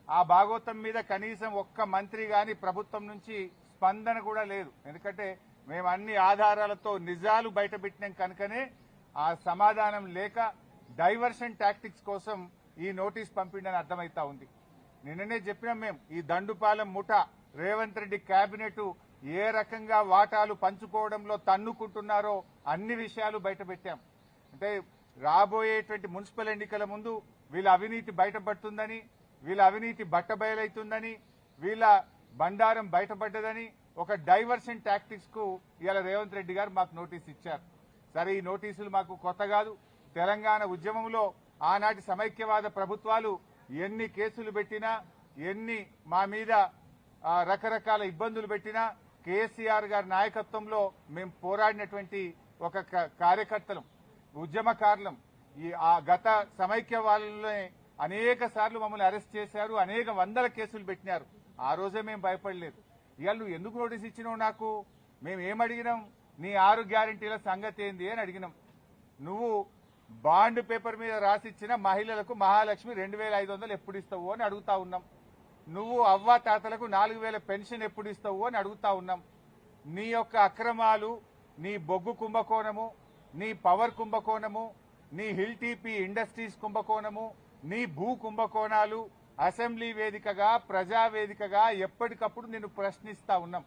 ఆ భాగోతం మీద కనీసం ఒక్క మంత్రి గాని ప్రభుత్వం నుంచి స్పందన కూడా లేదు. ఎందుకంటే మేము అన్ని ఆధారాలతో నిజాలు బయటపెట్టినాం కనుకనే ఆ సమాధానం లేక డైవర్షన్ టాక్టిక్స్ కోసం ఈ నోటీస్ పంపిండని అర్థమైతా ఉంది. నిన్ననే చెప్పినాం మేము, ఈ దండుపాలెం ముఠా రేవంత్ రెడ్డి కేబినెట్ ఏ రకంగా వాటాలు పంచుకోవడంలో తన్నుకుంటున్నారో అన్ని విషయాలు బయటపెట్టాం. అంటే రాబోయేటువంటి మున్సిపల్ ఎన్నికల ముందు వీళ్ళ అవినీతి బయటపడుతుందని, వీళ్ళ అవినీతి బట్టబయలైతుందని, వీళ్ళ బండారం బయటపడ్డదని ఒక డైవర్షన్ టాక్టిక్స్ కు ఇవాళ రేవంత్ రెడ్డి గారు మాకు నోటీస్ ఇచ్చారు. సరే, ఈ నోటీసులు మాకు కొత్త కాదు. తెలంగాణ ఉద్యమంలో ఆనాటి సమైక్యవాద ప్రభుత్వాలు ఎన్ని కేసులు పెట్టినా, ఎన్ని మా మీద రకరకాల ఇబ్బందులు పెట్టినా కేసీఆర్ గారి నాయకత్వంలో మేము పోరాడినటువంటి ఒక కార్యకర్తలం, ఉద్యమకారులం. ఆ గత సమైక్యవాదులనే అనేక సార్లు మమ్మల్ని అరెస్ట్ చేశారు, అనేక వందల కేసులు పెట్టినారు. ఆ రోజే మేము భయపడలేదు. ఇవాళ నువ్వు ఎందుకు నోటీస్ ఇచ్చినావు నాకు? మేము ఏమడిగినాం? నీ 6 గ్యారెంటీల సంగతి ఏంది అని అడిగినాం. నువ్వు బాండ్ పేపర్ మీద రాసిచ్చిన మహిళలకు మహాలక్ష్మి 2500 ఎప్పుడు ఇస్తావు అని అడుగుతా ఉన్నాం. నువ్వు అవ్వ తాతలకు 4000 పెన్షన్ ఎప్పుడు ఇస్తావు అని అడుగుతా ఉన్నాం. నీ యొక్క అక్రమాలు, నీ బొగ్గు కుంభకోణము, నీ పవర్ కుంభకోణము, నీ హిల్ టీపీ ఇండస్ట్రీస్ కుంభకోణము, నీ భూ కుంభకోణాలు అసెంబ్లీ వేదికగా, ప్రజావేదికగా ఎప్పటికప్పుడు నిన్ను ప్రశ్నిస్తా ఉన్నాం.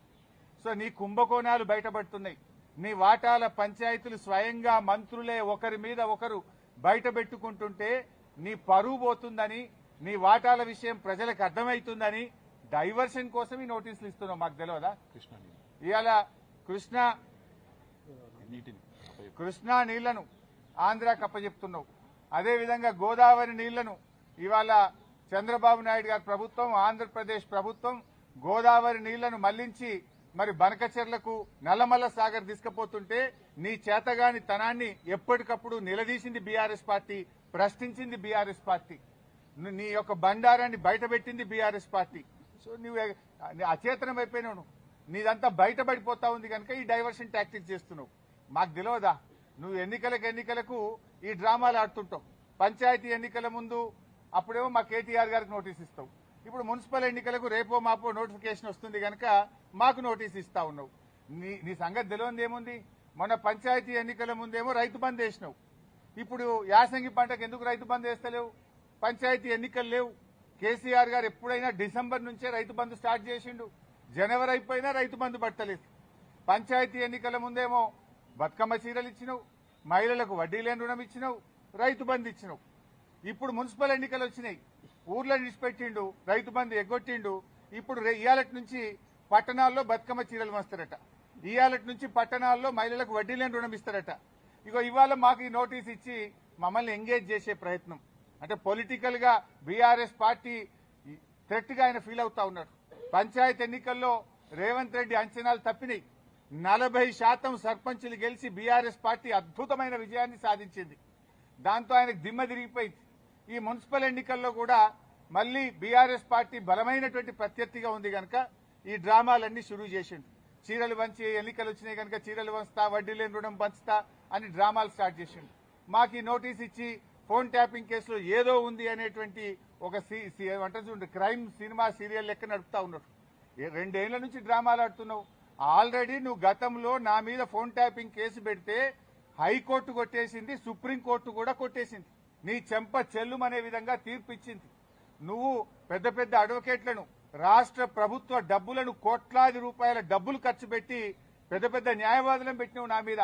సో నీ కుంభకోణాలు బయటపడుతున్నాయి. నీ వాటాల పంచాయతీలు స్వయంగా మంత్రులే ఒకరి మీద ఒకరు బయట పెట్టుకుంటుంటే నీ పరువు పోతుందని, నీ వాటాల విషయం ప్రజలకు అర్థమవుతుందని డైవర్షన్ కోసం ఈ నోటీసులు ఇస్తున్నావు. మాకు తెలియదా? ఇవాళ కృష్ణా నీళ్లను ఆంధ్రాకి అప్పచెప్తున్నావు. అదేవిధంగా గోదావరి నీళ్లను ఇవాళ చంద్రబాబు నాయుడు గారి ప్రభుత్వం, ఆంధ్రప్రదేశ్ ప్రభుత్వం గోదావరి నీళ్లను మళ్లించి మరి బనకచెర్లకు, నల్లమల్ల సాగర్ తీసుకుపోతుంటే నీ చేతగాని తనాన్ని ఎప్పటికప్పుడు నిలదీసింది బీఆర్ఎస్ పార్టీ, ప్రశ్నించింది బీఆర్ఎస్ పార్టీ. నీ యొక్క బండారాన్ని బయటపెట్టింది బీఆర్ఎస్ పార్టీ. సో నువ్వు అచేతనం అయిపోయినావు. నీదంతా బయటపడిపోతా ఉంది కనుక ఈ డైవర్షన్ టాక్టిక్స్ చేస్తున్నావు. మాకు తెలియదా? నువ్వు ఎన్నికలకు ఈ డ్రామాలు ఆడుతుంటావు. పంచాయతీ ఎన్నికల ముందు అప్పుడేమో మా కేటీఆర్ గారికి నోటీస్ ఇస్తావు. ఇప్పుడు మున్సిపల్ ఎన్నికలకు రేపో మాపో నోటిఫికేషన్ వస్తుంది కనుక మాకు నోటీస్ ఇస్తా ఉన్నావు. నీ సంగతి తెలియదు ఏముంది? మొన్న పంచాయతీ ఎన్నికల ముందేమో రైతు బంద్ వేసినావు. ఇప్పుడు యాసంగి పంటకు ఎందుకు రైతు బంద్ వేస్తలేవు? పంచాయతీ ఎన్నికలు లేవు. కేసీఆర్ గారు ఎప్పుడైనా డిసెంబర్ నుంచే రైతు బంద్ స్టార్ట్ చేసిండు. జనవరి అయిపోయినా రైతు బంద్ పడతలేదు. పంచాయతీ ఎన్నికల ముందేమో బతుకమ్మ చీరలు ఇచ్చినావు, మహిళలకు వడ్డీ లేని రుణం ఇచ్చినావు, రైతు బంద్ ఇచ్చినావు. ఇప్పుడు మున్సిపల్ ఎన్నికలు వచ్చినాయి, ఊర్లో నిడిచిపెట్టిండు, రైతు బంద్ ఎగ్గొట్టిండు. ఇప్పుడు ఇయాలటి నుంచి పట్టణాల్లో బతుకమ్మ చీరలు వస్తారట, ఇయాలటి నుంచి పట్టణాల్లో మహిళలకు వడ్డీ లేని రుణం ఇస్తారట. ఇగో ఇవాళ మాకు ఈ నోటీస్ ఇచ్చి మమ్మల్ని ఎంగేజ్ చేసే ప్రయత్నం. అంటే పొలిటికల్ గా బీఆర్ఎస్ పార్టీ థ్రెట్ గా ఆయన ఫీల్ అవుతా ఉన్నాడు. పంచాయతీ ఎన్నికల్లో రేవంత్ రెడ్డి అంచనాలు తప్పినాయి. 40% సర్పంచులు గెలిచి బీఆర్ఎస్ పార్టీ అద్భుతమైన విజయాన్ని సాధించింది. దాంతో ఆయనకు దిమ్మ తిరిగిపోయింది. ఈ మున్సిపల్ ఎన్నికల్లో కూడా మళ్లీ బీఆర్ఎస్ పార్టీ బలమైనటువంటి ప్రత్యర్థిగా ఉంది కనుక ఈ డ్రామాలన్నీ షురూ చేసిండు. చీరలు పంచి ఎన్నికలు వచ్చినాయి కనుక చీరలు పంచుతా, వడ్డీ లేని రుణం పంచుతా అని డ్రామాలు స్టార్ట్ చేసిండు. మాకు ఈ నోటీస్ ఇచ్చి ఫోన్ ట్యాపింగ్ కేసులో ఏదో ఉంది అనేటువంటి ఒక క్రైమ్ సినిమా సీరియల్ లెక్క నడుపుతా ఉన్నాడు. 2 ఏళ్ల నుంచి డ్రామాలు ఆడుతున్నావు. ఆల్రెడీ నువ్వు గతంలో నా మీద ఫోన్ ట్యాపింగ్ కేసు పెడితే హైకోర్టు కొట్టేసింది, సుప్రీంకోర్టు కూడా కొట్టేసింది. నీ చెంప చెల్లుమనే విధంగా తీర్పు ఇచ్చింది. నువ్వు పెద్ద పెద్ద అడ్వకేట్లను, రాష్ట్ర ప్రభుత్వ డబ్బులను, కోట్లాది రూపాయల డబ్బులు ఖర్చు పెట్టి పెద్ద పెద్ద న్యాయవాదులను పెట్టినావు నా మీద.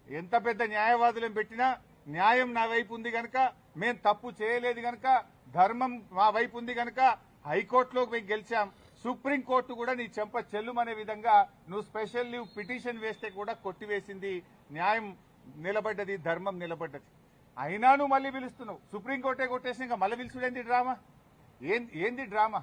ఎంత పెద్ద న్యాయవాదులను పెట్టినా న్యాయం నా వైపు ఉంది గనక, మేం తప్పు చేయలేదు గనక, ధర్మం మా వైపు ఉంది గనక హైకోర్టులో మేము గెలిచాం. సుప్రీంకోర్టు కూడా నీ చెంప చెల్లుమనే విధంగా నువ్వు స్పెషల్ లీవ్ పిటిషన్ వేస్తే కూడా కొట్టివేసింది. న్యాయం నిలబడ్డది, ధర్మం నిలబడ్డది. అయినా నువ్వు మళ్లీ పిలుస్తున్నావు. సుప్రీంకోర్టే కొట్టేసి ఇంకా మళ్ళీ పిలుచుడేంది డ్రామా? ఏంది డ్రామా?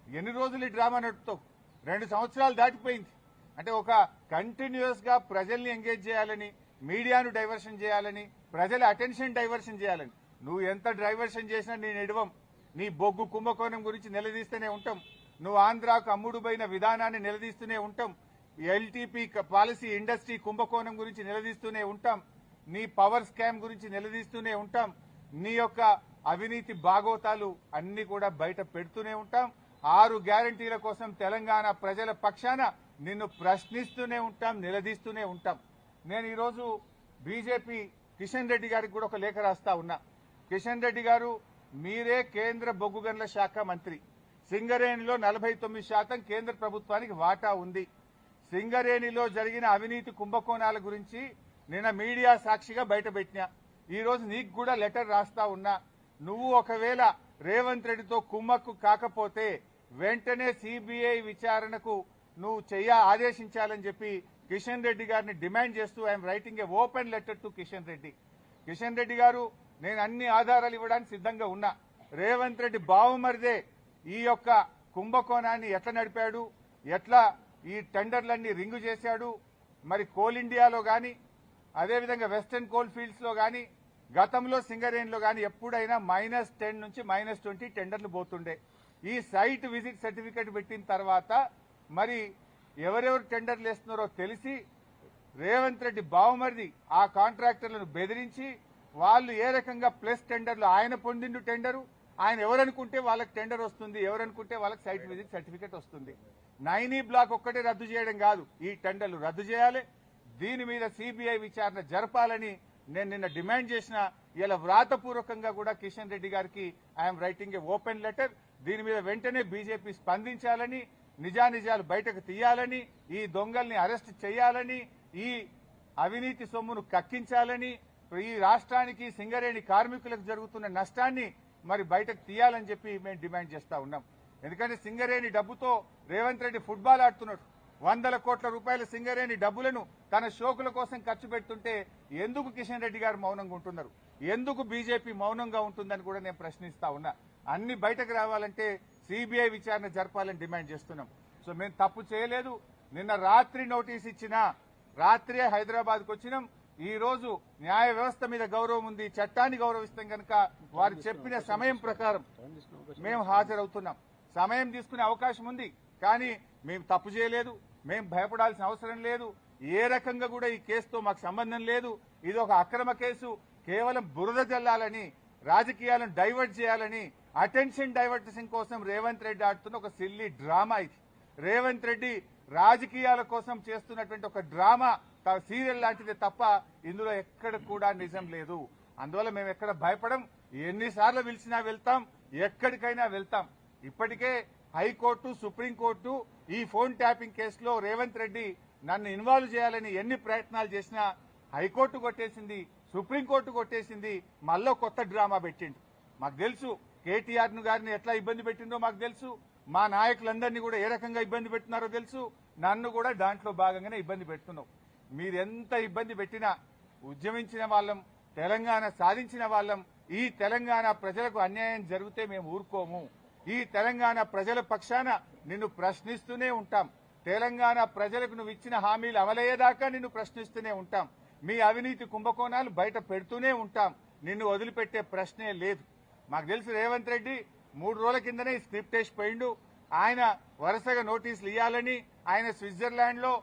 ఎన్ని రోజులు ఈ డ్రామా నడుపుతావు? 2 సంవత్సరాలు దాటిపోయింది. అంటే ఒక కంటిన్యూస్ గా ప్రజల్ని ఎంగేజ్ చేయాలని, మీడియాను డైవర్షన్ చేయాలని, ప్రజల అటెన్షన్ డైవర్షన్ చేయాలని నువ్వు ఎంత డైవర్షన్ చేసినా నేను ఎడవం. నీ బొగ్గు కుంభకోణం గురించి నిలదీస్తూనే ఉంటాం. నువ్వు ఆంధ్రాకు అమ్ముడుపోయిన విధానాన్ని నిలదీస్తూనే ఉంటాం. ఎల్టీపీ పాలసీ ఇండస్ట్రీ కుంభకోణం గురించి నిలదీస్తూనే ఉంటాం. నీ పవర్ స్కామ్ గురించి నిలదీస్తూనే ఉంటాం. నీ యొక్క అవినీతి బాగోతాలు అన్ని కూడా బయట పెడుతూనే ఉంటాం. 6 గ్యారంటీల కోసం తెలంగాణ ప్రజల పక్షాన నిన్ను ప్రశ్నిస్తూనే ఉంటాం, నిలదీస్తూనే ఉంటాం. నేను ఈరోజు బీజేపీ కిషన్ రెడ్డి గారికి కూడా ఒక లేఖ రాస్తా ఉన్నా. కిషన్ రెడ్డి గారు, మీరే కేంద్ర బొగ్గు గనుల శాఖ మంత్రి. సింగరేణిలో 49% కేంద్ర ప్రభుత్వానికి వాటా ఉంది. సింగరేణిలో జరిగిన అవినీతి కుంభకోణాల గురించి నిన్న మీడియా సాక్షిగా బయటపెట్టినా. ఈ రోజు నీకు కూడా లెటర్ రాస్తా ఉన్నా. నువ్వు ఒకవేళ రేవంత్ రెడ్డితో కుమ్మక్కు కాకపోతే వెంటనే సిబిఐ విచారణకు నువ్వు ఆదేశించాలని చెప్పి కిషన్ రెడ్డి గారిని డిమాండ్ చేస్తూ I'm writing A open letter to Kishan Reddy. Kishan Reddy గారు, నేను అన్ని ఆధారాలు ఇవ్వడానికి సిద్ధంగా ఉన్నా. రేవంత్ రెడ్డి బావుమరిదే ఈ యొక్క కుంభకోణాన్ని ఎట్లా నడిపాడు, ఎట్లా ఈ టెండర్లన్నీ రింగు చేశాడు, మరి కోల్ ఇండియాలో గాని అదేవిధంగా వెస్టర్న్ కోల్ ఫీల్డ్స్ లో గాని గతంలో సింగరేణిలో గాని ఎప్పుడైనా -10 నుంచి -20 టెండర్లు పోతుండే. ఈ సైట్ విజిట్ సర్టిఫికేట్ పెట్టిన తర్వాత మరి ఎవరెవరు టెండర్లు వేస్తున్నారో తెలిసి రేవంత్ రెడ్డి బావుమరిది ఆ కాంట్రాక్టర్లను బెదిరించి వాళ్ళు ఏ రకంగా ప్లస్ టెండర్లు ఆయన పొందిండు టెండరు, ఆయన ఎవరనుకుంటే వాళ్ళకి టెండర్ వస్తుంది, ఎవరనుకుంటే వాళ్ళకి సైట్ విజిట్ సర్టిఫికేట్ వస్తుంది. 9E బ్లాక్ ఒక్కటే రద్దు చేయడం కాదు, ఈ టెండర్లు రద్దు చేయాలి. దీని మీద సిబిఐ విచారణ జరపాలని నేను నిన్న డిమాండ్ చేసిన. ఇలా వ్రాతపూర్వకంగా కూడా కిషన్ రెడ్డి గారికి I'm writing A open letter. దీని మీద వెంటనే బీజేపీ స్పందించాలని, నిజానిజాలు బయటకు తీయాలని, ఈ దొంగల్ని అరెస్ట్ చేయాలని, ఈ అవినీతి సొమ్మును కక్కించాలని, ఈ రాష్ట్రానికి సింగరేణి కార్మికులకు జరుగుతున్న నష్టాన్ని మరి బయటకు తీయాలని చెప్పి మేము డిమాండ్ చేస్తా ఉన్నాం. ఎందుకంటే సింగరేణి డబ్బుతో రేవంత్ రెడ్డి ఫుట్బాల్ ఆడుతున్నాడు. 100 కోట్ల రూపాయల సింగరేణి డబ్బులను తన షోకుల కోసం ఖర్చు పెడుతుంటే ఎందుకు కిషన్ రెడ్డి గారు మౌనంగా ఉంటున్నారు, ఎందుకు బీజేపీ మౌనంగా ఉంటుందని కూడా నేను ప్రశ్నిస్తా ఉన్నా. అన్ని బయటకు రావాలంటే సిబిఐ విచారణ జరపాలని డిమాండ్ చేస్తున్నాం. సో మేము తప్పు చేయలేదు. నిన్న రాత్రి నోటీస్ ఇచ్చినా, రాత్రే హైదరాబాద్కు వచ్చినాం. ఈ రోజు న్యాయ వ్యవస్థ మీద గౌరవం ఉంది, చట్టాన్ని గౌరవిస్తాం కనుక వారు చెప్పిన సమయం ప్రకారం మేము హాజరవుతున్నాం. సమయం తీసుకునే అవకాశం ఉంది, కానీ మేము తప్పు చేయలేదు, మేము భయపడాల్సిన అవసరం లేదు. ఏ రకంగా కూడా ఈ కేసుతో మాకు సంబంధం లేదు. ఇది ఒక అక్రమ కేసు. కేవలం బురద జల్లాలని, రాజకీయాలను డైవర్ట్ చేయాలని, అటెన్షన్ డైవర్టేషన్ కోసం రేవంత్ రెడ్డి ఆడుతున్న ఒక సిల్లీ డ్రామా ఇది. రేవంత్ రెడ్డి రాజకీయాల కోసం చేస్తున్నటువంటి ఒక డ్రామా సీరియల్ లాంటిదే తప్ప ఇందులో ఎక్కడ కూడా నిజం లేదు. అందువల్ల మేము ఎక్కడ భయపడం. ఎన్నిసార్లు పిలిచినా వెళ్తాం, ఎక్కడికైనా వెళ్తాం. ఇప్పటికే హైకోర్టు, సుప్రీంకోర్టు ఈ ఫోన్ ట్యాపింగ్ కేసులో రేవంత్ రెడ్డి నన్ను ఇన్వాల్వ్ చేయాలని ఎన్ని ప్రయత్నాలు చేసినా హైకోర్టు కొట్టేసింది, సుప్రీంకోర్టు కొట్టేసింది. మళ్ళీ కొత్త డ్రామా పెట్టిండు. మాకు తెలుసు కేటీఆర్ గారిని ఎట్లా ఇబ్బంది పెట్టిందో మాకు తెలుసు. మా నాయకులందరినీ కూడా ఏ రకంగా ఇబ్బంది పెడుతున్నారో తెలుసు. నన్ను కూడా దాంట్లో భాగంగానే ఇబ్బంది పెడుతున్నావు. మీరెంత ఇబ్బంది పెట్టినా ఉద్యమించిన వాళ్ళం, తెలంగాణ సాధించిన వాళ్ళం. ఈ తెలంగాణ ప్రజలకు అన్యాయం జరిగితే మేము ఊరుకోము. ఈ తెలంగాణ ప్రజల పక్షాన నిన్ను ప్రశ్నిస్తూనే ఉంటాం. తెలంగాణ ప్రజలకు నువ్వు ఇచ్చిన హామీలు అమలయ్యేదాకా నిన్ను ప్రశ్నిస్తూనే ఉంటాం. మీ అవినీతి కుంభకోణాలు బయట పెడుతూనే ఉంటాం. నిన్ను వదిలిపెట్టే ప్రశ్నే లేదు. మాకు తెలుసు రేవంత్ రెడ్డి 3 రోజుల కిందనే ఈ స్క్రిప్ట్ వేసి పోయిండు. ఆయన వరుసగా నోటీసులు ఇవ్వాలని, ఆయన స్విట్జర్లాండ్ లో,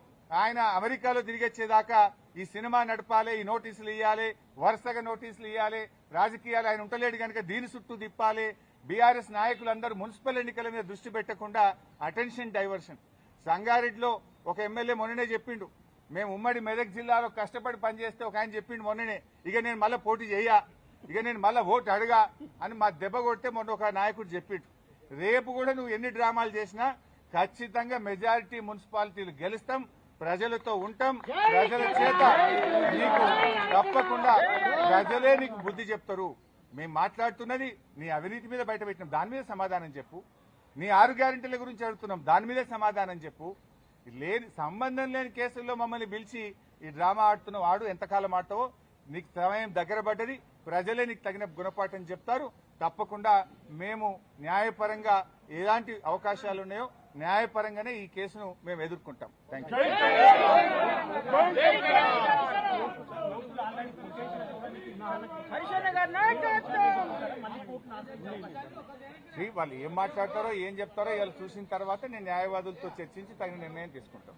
ఆయన అమెరికాలో తిరిగొచ్చేదాకా ఈ సినిమా నడపాలి, ఈ నోటీసులు ఇవ్వాలి, వరుసగా నోటీసులు ఇవ్వాలి. రాజకీయాలు ఆయన ఉండలేడు కనుక దీని చుట్టూ తిప్పాలి. బీఆర్ఎస్ నాయకులందరూ మున్సిపల్ ఎన్నికల మీద దృష్టి పెట్టకుండా అటెన్షన్ డైవర్షన్. సంగారెడ్డిలో ఒక ఎమ్మెల్యే మొన్ననే చెప్పిండు, మేము ఉమ్మడి మెదక్ జిల్లాలో కష్టపడి పనిచేస్తే ఒక ఆయన చెప్పిండు మొన్ననే, ఇక నేను మళ్ళీ పోటీ చెయ్యా, ఇక నేను మళ్ళీ ఓటు అడగా అని మా దెబ్బ కొడితే మొన్న ఒక నాయకుడు చెప్పిండు. రేపు కూడా నువ్వు ఎన్ని డ్రామాలు చేసినా ఖచ్చితంగా మెజారిటీ మున్సిపాలిటీలు గెలుస్తాం, ప్రజలతో ఉంటాం. ప్రజల చేత నీకు తప్పకుండా ప్రజలే నీకు బుద్ధి చెప్తారు. మేము మాట్లాడుతున్నది నీ అవినీతి మీద బయట పెట్టినాం, దాని మీద సమాధానం చెప్పు. నీ 6 గ్యారెంటీల గురించి అడుగుతున్నాం, దాని మీదే సమాధానం చెప్పు. సంబంధం లేని కేసుల్లో మమ్మల్ని పిలిచి ఈ డ్రామా ఆడుతున్న వాడు ఎంతకాలం ఆడతావో నీకు సమయం దగ్గర పడ్డది. ప్రజలే నీకు తగిన గుణపాఠం చెప్తారు. తప్పకుండా మేము న్యాయపరంగా ఎలాంటి అవకాశాలు ఉన్నాయో న్యాయపరంగానే ఈ కేసును మేము ఎదుర్కొంటాం. Thank you. వాళ్ళు ఏం మాట్లాడతారో ఏం చెప్తారో ఇవాళ చూసిన తర్వాత నేను న్యాయవాదులతో చర్చించి తగిన నిర్ణయం తీసుకుంటాం.